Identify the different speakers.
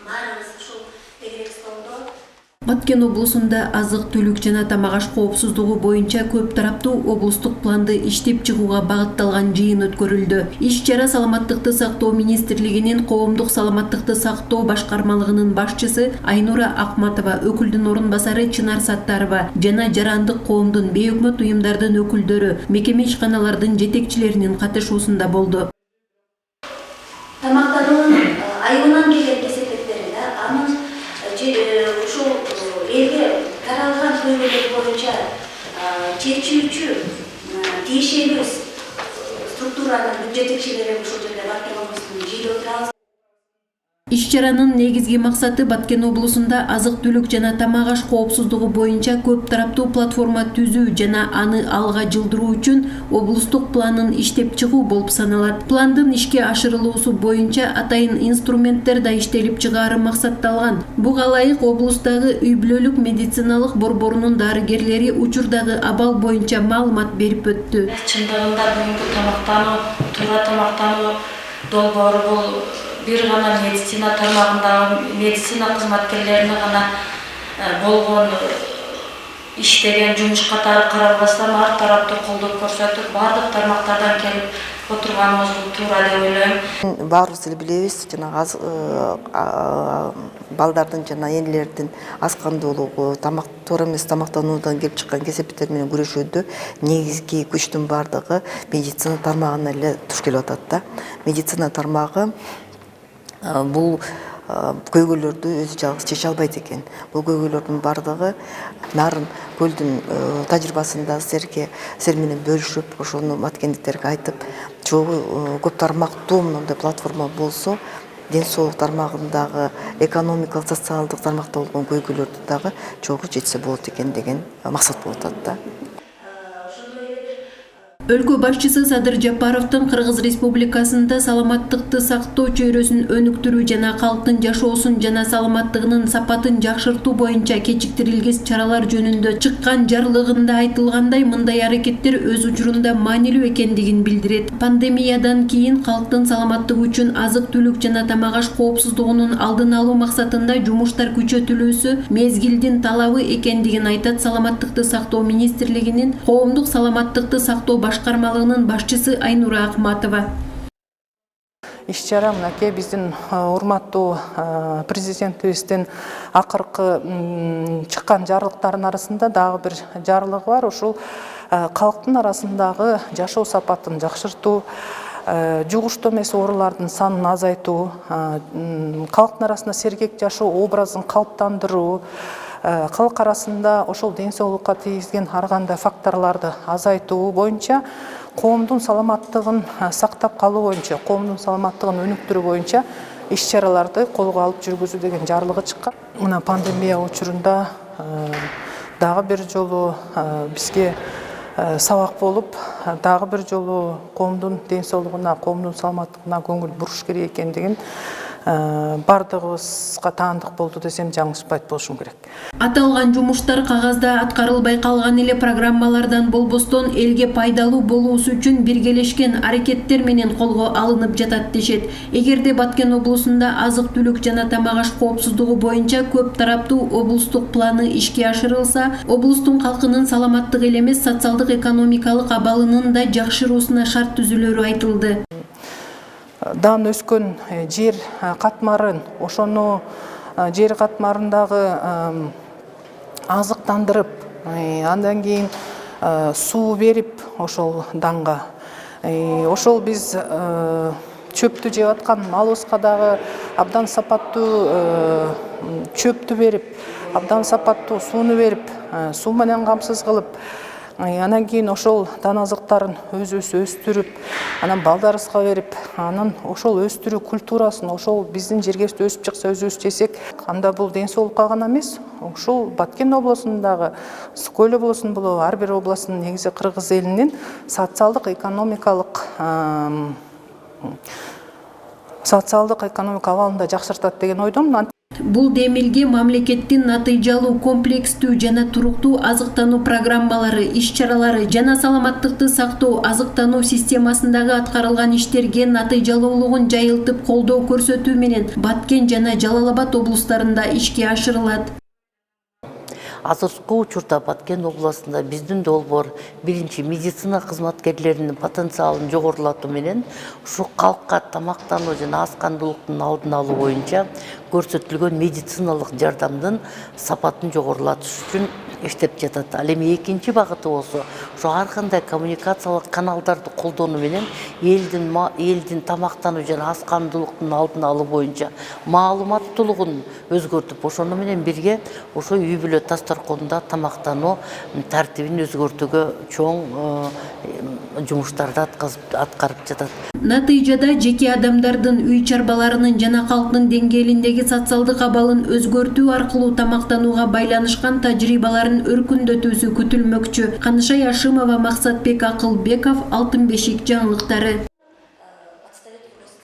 Speaker 1: баарыбыз ушул тегерек столдо
Speaker 2: Баткен облусунда азык-түлүк жана тамак-аш коопсуздугу боюнча көп тараптуу облустук планды иштеп чыгууга багытталган жыйын өткөрүлдү. Иш-чара Саламаттыкты сактоо министрлигинин коомдук саламаттыкты сактоо башкармалыгынын башчысы Айнура Акматова, өкүлдүн орун басары Чынар Саттарова жана жарандык коомдун бейөкмөт уюмдардын өкүлдөрү, мекеме ишканалардын жетекчилеринин катышуусунда болду.
Speaker 1: Тамактануунун айынан келген кесепеттерин, анын ушул элге таралган көйгөйлөр боюнча чечүүчү тиешелүү структуранын жетекчилери ушул жерде Баткен облусунун жыйылып отурабыз.
Speaker 2: Иш-чаранын негизги максаты Баткен облусунда азык-түлүк жана тамак-аш коопсуздугу боюнча көп тараптуу платформа түзүү жана аны алга жылдыруу үчүн облустук планын иштеп чыгуу болуп саналат. Пландын ишке ашырылуусу боюнча атайын инструменттер да иштелип чыгаары максатталган. Буга ылайык облустагы үй-бүлөлүк медициналык борборунун дарыгерлери учурдагы абал боюнча маалымат берип өттү.
Speaker 3: Чындыгында бүгүнкү тамактануу, туура тамактануу долбоору бул бир гана медицина тармагындагы медицина кызматкерлерине гана болгон иштеген жумуш катары каралбастан ар тараптуу колдоп көрсөтүп, бардык тармактардан келип отурганыбыз туура деп ойлойм.
Speaker 4: Баарыбыз эле билебиз, жанагы балдардын жана энелердин аз кандуулугу, туура эмес тамактануудан келип чыккан кесепеттер менен күрөшүүдө негизги күчтүн бардыгы медицина тармагына эле туш келип атат да. Медицина тармагы бул көйгөйлөрдү өзү жалгыз чече албайт экен. Бул көйгөйлөрдүн бардыгы Нарын көлдүн тажрыйбасында сер менен бөлүшүп, ошону маткендиктерге айтып, чогуу көп тармактуу мындай платформа болсо, ден соолук тармагындагы экономикалык, социалдык тармакта болгон көйгөйлөрдү дагы чогуу чечсе болот экен деген максат болуп атат да.
Speaker 2: Өлкө башчысы Садыр Жапаровдун Кыргыз Республикасында саламаттыкты сактоо чөйрөсүн өнүктүрүү жана калктын жашоосун жана саламаттыгынын сапатын жакшыртуу боюнча кечиктирилгес чаралар жөнүндө чыккан жарлыгында айтылгандай, мындай аракеттер өз учурунда маанилүү экендигин билдирет. Пандемиядан кийин калктын саламаттыгы үчүн азык-түлүк жана тамак-аш коопсуздугунун алдын алуу максатында жумуштар күчөтүлүүсү мезгилдин талабы экендигин айтат Саламаттыкты сактоо министрлигинин коомдук саламаттыкты сактоо башкармалыгынын башчысы Айнура Акматова.
Speaker 5: Иш-чара мынакей биздин урматтуу президентибиздин акыркы чыккан жарлыктарынын арасында дагы бир жарлыгы бар. Ушул калктын арасындагы жашоо сапатын жакшыртуу, жугуштуу эмес оорулардын санын азайтуу, калктын арасында сергек жашоо образын калыптандыруу, калк арасында ошол ден соолукка тийгизген ар кандай факторлорду азайтуу боюнча, коомдун саламаттыгын сактап калуу боюнча, коомдун саламаттыгын өнүктүрүү боюнча иш-чараларды колго алып жүргүзүү деген жарлыгы чыккан. Мына пандемия учурунда дагы бир жолу бизге сабак болуп, дагы бир жолу коомдун ден соолугуна, коомдун саламаттыгына көңүл буруш керек экендигин бардыгыбызга таандык болду десем жаңылышпайт болушум керек.
Speaker 2: Аталган жумуштар кагазда аткарылбай калган эле программалардан болбостон элге пайдалуу болуусу үчүн биргелешкен аракеттер менен колго алынып жатат дешет. Эгерде Баткен облусунда азык-түлүк жана тамак-аш коопсуздугу боюнча көп тараптуу облустук планы ишке ашырылса, облустун калкынын саламаттыгы эле эмес, социалдык экономикалык абалынын да жакшыруусуна шарт түзүлөрү айтылды.
Speaker 5: Дан өскөн жер катмарын, ошону жер катмарындагы азыктандырып, андан кийин суу берип ошол данга, ошол биз чөптү жеп аткан малыбызга дагы абдан сапаттуу чөптү берип, абдан сапаттуу сууну берип, суу менен камсыз кылып, анан кийин ошол дан азыктарын өзүбүз өстүрүп, анан балдарыбызга берип, анан ошол өстүрүү культурасын ошол биздин жергебизде өсүп чыкса өзүбүз жесек, анда бул ден соолукка гана эмес, ушул Баткен облусундагы, Ысык-Көл облусунун болобу, ар бир областын негизи кыргыз элинин социалдык экономикалык абалын да жакшыртат деген ойдомун.
Speaker 2: Бул демилге мамлекеттин натыйжалуу, комплекстүү жана туруктуу азыктануу программалары, иш-чаралары жана саламаттыкты сактоо, азыктануу системасындагы аткарылган иштерге натыйжалуулугун жайылтып колдоо көрсөтүү менен Баткен жана Жалал Абад облустарында ишке ашырылат.
Speaker 6: Азыркы учурда Баткен областында биздин долбоор биринчи медицина кызматкерлеринин потенциалын жогорулатуу менен ушу калкка тамактануу жана аз кандуулуктун алдын алуу боюнча көрсөтүлгөн медициналык жардамдын сапатын жогорулатыш үчүн иштеп жатат. Ал эми экинчи багыты болсо ушу ар кандай коммуникациялык каналдарды колдонуу менен элдин тамактануу жана аз кандуулуктун алдын алуу боюнча маалыматтуулугун өзгөртүп, ошону менен бирге ошо үй бүлө дасторконунда тамактануу тартибин өзгөртүүгө чоң жумуштарды аткарып жатат.
Speaker 2: Натыйжада жеке адамдардын үй чарбаларынын жана калктын деңгээлиндеги социалдык абалын өзгөртүү аркылуу тамактанууга байланышкан тажрыйбаларын өркүндөтүүсү күтүлмөкчү. Канышай Ашимова, Максатбек Акылбеков, Алтын бешик жаңылыктары.